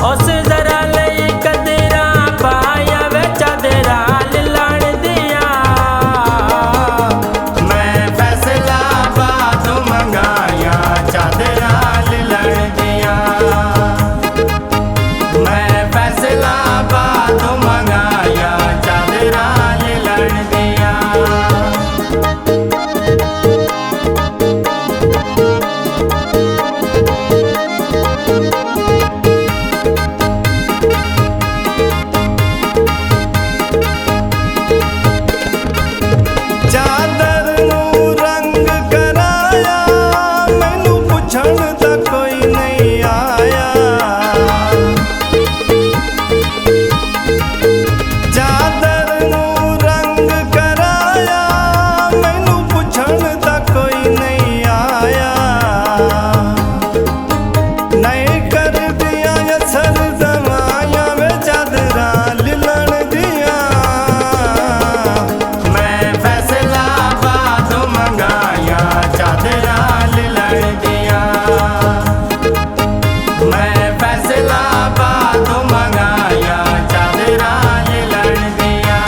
उस जरा लई कदरा पाया वे चादरा लाण दिया। मैं फैसलाबाद मंगाया चादरा लाण दिया। मैं फैसलाबाद मंगाया चादरा लाण दिया। चादर नूं रंग कराया मैनू पुछण दा कोई नहीं आया। चादर नूं रंग कराया मैनू पुछण दा कोई नहीं आया। नहीं कर दिया असर दवाइयां वे चादरा लिलण दिया। मैं फैसलाबाद मंगाया चादरा लिलण दिया। मैं फैसलाबाद मंगाया चादरा लिलण दिया।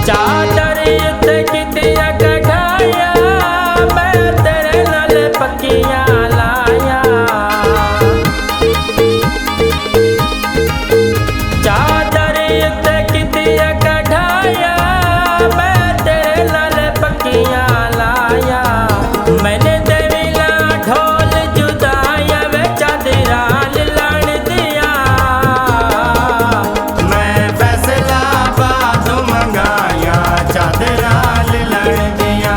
चादर उत्ते कितिया कढ़ाया मैं तेरे नाल पक्कियां लाया। चादर उत्ते कितिया कढ़ाया मैं तेरे नाल पक्कियां लाया। मैंने देविला ढोल जुदाया वे चादरा लाण दिया। मैं फैसलाबाद मंगाया चादरा लिलण दिया।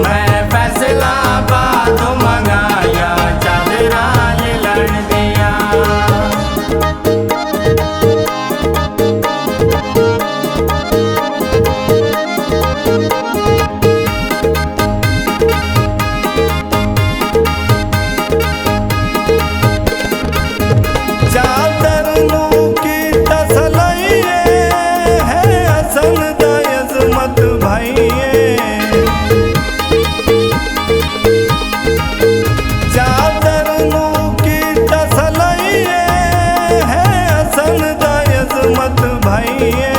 मैं फैसलाबाद मंगाया चादरा लिलण दिया। चादर नूं की तसलइए है हसन दा अज़मत भाईए। चादर नूं की तसलइए है हसन दा अज़मत भाईए।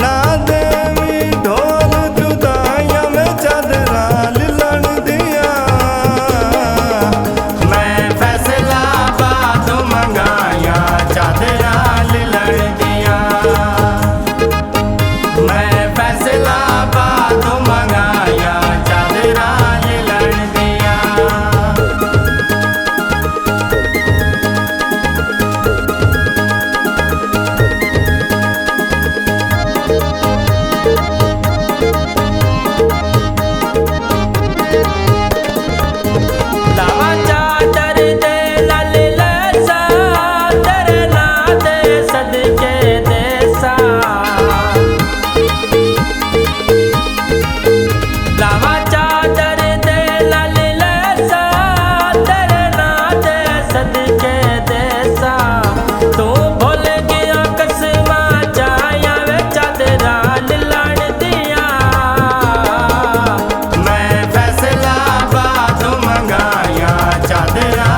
ना देवी ढोल जुदाइयां में चादरा लिलण दिया। मैं फैसलाबाद मंगाया चादरा लिलण दिया। मैं फैसलाबाद मंगाया चादरा लिलण दिया। लावा चादर दे लाल लैसा तेरे नां दे सदके देसा। लावा चादर दे लाल लैसा तेरे नां दे सदके देसा। तू भुल गया कसमा चाया वे चादरा लाण दिया। मैं फैसलाबाद मंगाया चादरा